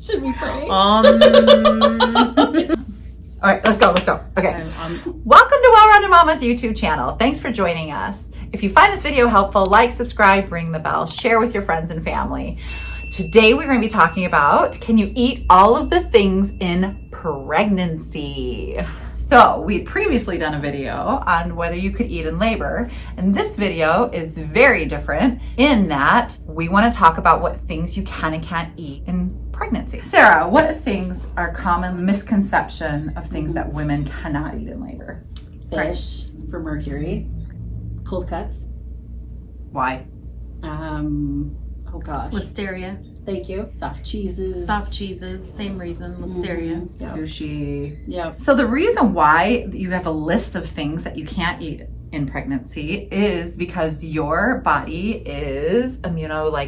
Should we pray? All right, let's go. Okay. Welcome to Well-Rounded Mama's YouTube channel. Thanks for joining us. If you find this video helpful, like, subscribe, ring the bell, share with your friends and family. Today we're going to be talking about, can you eat all of the things in pregnancy? So we previously done a video on whether you could eat in labor, and this video is very different in that we want to talk about what things you can and can't eat in pregnancy. Sarah, what things are common misconception of things that women cannot eat in labor? Fish for mercury, cold cuts. Why? Oh gosh. Listeria. Thank you. Soft cheeses. Same reason. Listeria. Yep. Sushi. Yep. So the reason why you have a list of things that you can't eat in pregnancy is because your body is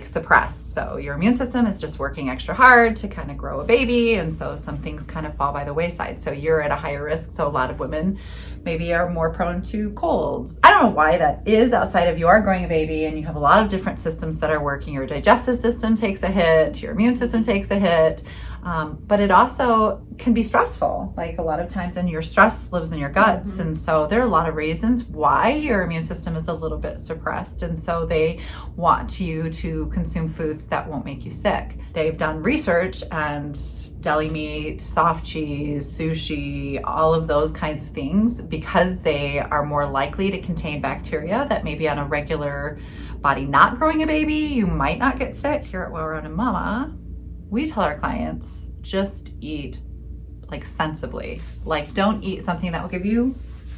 suppressed. So your immune system is just working extra hard to kind of grow a baby, and so some things kind of fall by the wayside. So you're at a higher risk. So a lot of women maybe are more prone to colds. I don't know why that is outside of your growing a baby and you have a lot of different systems that are working. Your digestive system takes a hit, your immune system takes a hit. But it also can be stressful. Like a lot of times, and your stress lives in your guts. Mm-hmm. And so there are a lot of reasons why your immune system is a little bit suppressed. And so they want you to consume foods that won't make you sick. They've done research, and deli meat, soft cheese, sushi, all of those kinds of things, because they are more likely to contain bacteria that maybe on a regular body not growing a baby, you might not get sick. Here at Well-Rounded Mama, we tell our clients, just eat sensibly. Don't eat something that will give you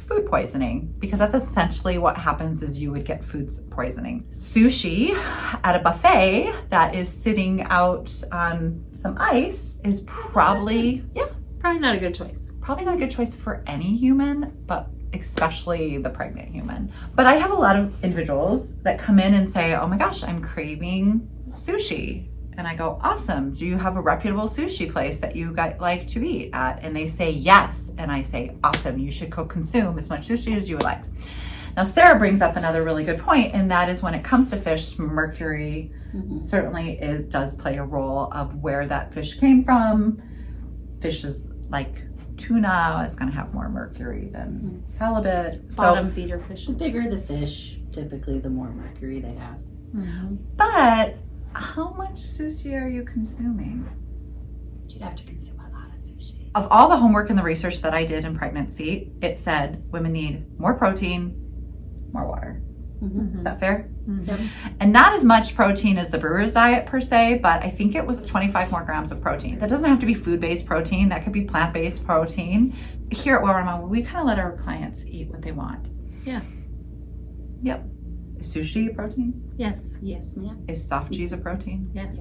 food poisoning, because that's essentially what happens is you would get food poisoning. Sushi at a buffet that is sitting out on some ice is probably not a good choice. Probably not a good choice for any human, but especially the pregnant human. But I have a lot of individuals that come in and say, oh my gosh, I'm craving sushi. And I go, awesome. Do you have a reputable sushi place that you like to eat at? And they say yes. And I say, awesome. You should consume as much sushi as you would like. Now, Sarah brings up another really good point, and that is when it comes to fish, mercury certainly does play a role of where that fish came from. Fish is like tuna is going to have more mercury than halibut. Bottom feeder fish. The bigger the fish, typically the more mercury they have. Mm-hmm. But how much sushi are you consuming? You'd have to consume a lot of sushi. Of all the homework and the research that I did in pregnancy, it said women need more protein, more water. Mm-hmm. Is that fair? Mm-hmm. Yep. And not as much protein as the brewer's diet per se, but I think it was 25 more grams of protein. That doesn't have to be food-based protein. That could be plant-based protein. Here at Well-Rounded Mama, we kind of let our clients eat what they want. Yeah. Yep. Is sushi a protein? Yes. Yes, ma'am. Is soft cheese a protein? Yes.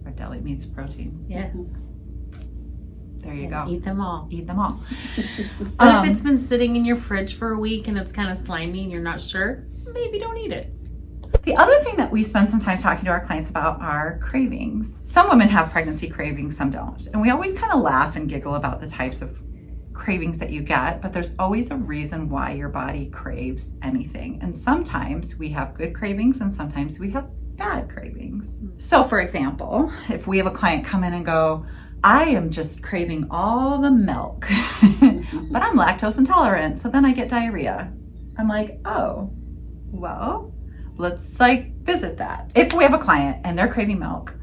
Or deli meat's a protein? Yes. There you go. Eat them all. Eat them all. But if it's been sitting in your fridge for a week and it's kind of slimy and you're not sure, maybe don't eat it. The other thing that we spend some time talking to our clients about are cravings. Some women have pregnancy cravings, some don't. And we always kind of laugh and giggle about the types of cravings that you get, but there's always a reason why your body craves anything. And sometimes we have good cravings and sometimes we have bad cravings. So for example, if we have a client come in and go, I am just craving all the milk, but I'm lactose intolerant, so then I get diarrhea. I'm like, oh, well, let's visit that. If we have a client and they're craving milk,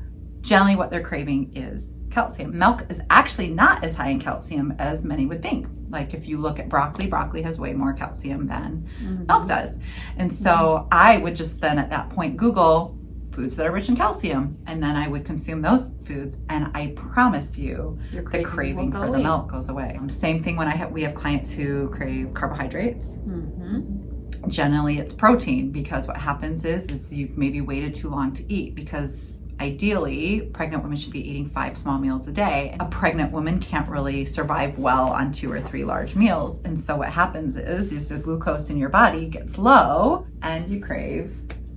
generally what they're craving is calcium. Milk is actually not as high in calcium as many would think. Like if you look at broccoli has way more calcium than milk does. And so I would just then at that point Google foods that are rich in calcium, and then I would consume those foods, and I promise you the craving for the milk goes away. Same thing when we have clients who crave carbohydrates. Mm-hmm. Generally it's protein, because what happens is you've maybe waited too long to eat, because ideally, pregnant women should be eating 5 small meals a day. A pregnant woman can't really survive well on 2 or 3 large meals. And so what happens is the glucose in your body gets low and you crave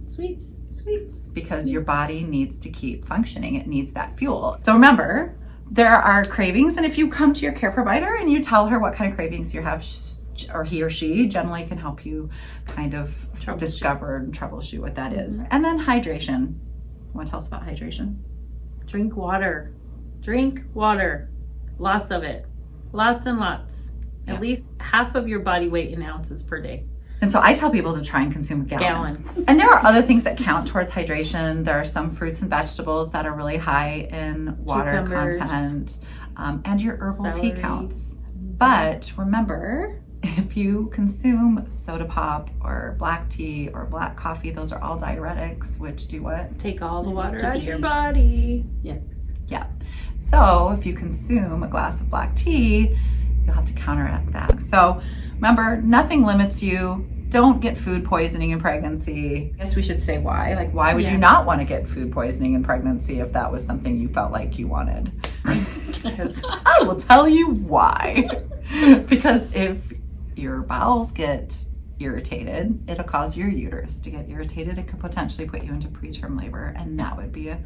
sweets, because your body needs to keep functioning. It needs that fuel. So remember, there are cravings. And if you come to your care provider and you tell her what kind of cravings you have, or he or she generally can help you kind of discover and troubleshoot what that is. And then hydration. Want to tell us about hydration? Drink water. Drink water. Lots of it. Lots and lots. At least half of your body weight in ounces per day. And so I tell people to try and consume a gallon. And there are other things that count towards hydration. There are some fruits and vegetables that are really high in water Cucumbers, content, and your herbal tea celery. counts. But remember, if you consume soda pop or black tea or black coffee, those are all diuretics, which do what? Take all the They water make you out of your pee. body. Yeah. So if you consume a glass of black tea, you'll have to counteract that. So remember, nothing limits you. Don't get food poisoning in pregnancy. I guess we should say why. Like, why would you not want to get food poisoning in pregnancy if that was something you felt like you wanted? I will tell you why. Because if your bowels get irritated, it'll cause your uterus to get irritated. It could potentially put you into preterm labor, and that would be a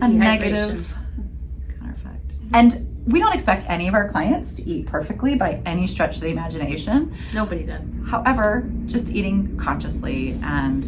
negative counter effect. And we don't expect any of our clients to eat perfectly by any stretch of the imagination. Nobody does. However, just eating consciously and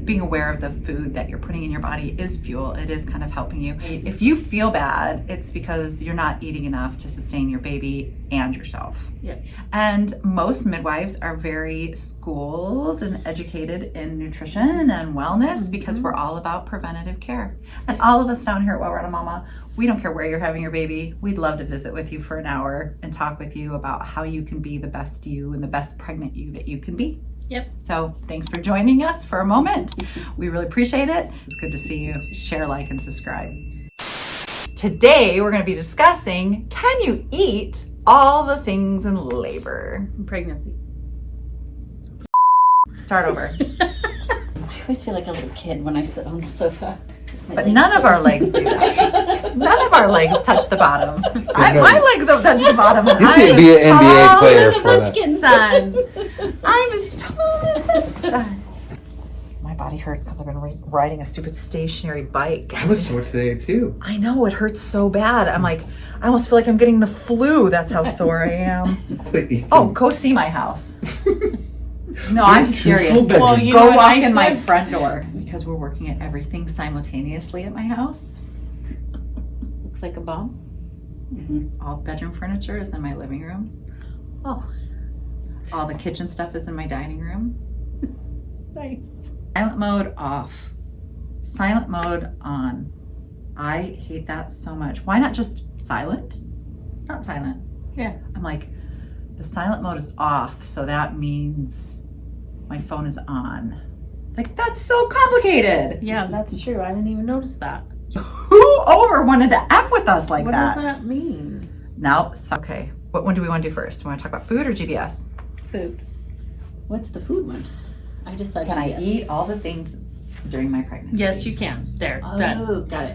being aware of the food that you're putting in your body is fuel. It is kind of helping you. If you feel bad, it's because you're not eating enough to sustain your baby and yourself. Yeah. And most midwives are very schooled and educated in nutrition and wellness because we're all about preventative care. And all of us down here at Well Run Mama, we don't care where you're having your baby. We'd love to visit with you for an hour and talk with you about how you can be the best you and the best pregnant you that you can be. Yep. So thanks for joining us for a moment. We really appreciate it. It's good to see you. Share, like, and subscribe. Today, we're going to be discussing, can you eat all the things in labor? Pregnancy. Start over. I always feel like a little kid when I sit on the sofa. But none of our legs do that. None of our legs touch the bottom. My legs don't touch the bottom. You can't be an NBA player for that. Sun. I'm as tall as the sun. My body hurt because I've been riding a stupid stationary bike. I was sore today too. I know, it hurts so bad. I'm like, I almost feel like I'm getting the flu. That's how sore I am. Oh, go see my house. No, I'm serious. Well, you Go know what walk I in my said? front door. Because we're working at everything simultaneously at my house. Looks like a bomb. All bedroom furniture is in my living room. Oh, All the kitchen stuff is in my dining room. nice. Silent mode off. Silent mode on. I hate that so much. Why not just silent? Not silent. Yeah. I'm like, the silent mode is off, so that means my phone is on. Like, that's so complicated. Yeah, that's true. I didn't even notice that. Who over wanted to F with us like What that? does that mean? No, okay. What one do we want to do first? Want to talk about food or GBS? Food. What's the food one? I just thought Can I GBS. eat all the things during my pregnancy? Yes, you can. There. Done. Oh, got it.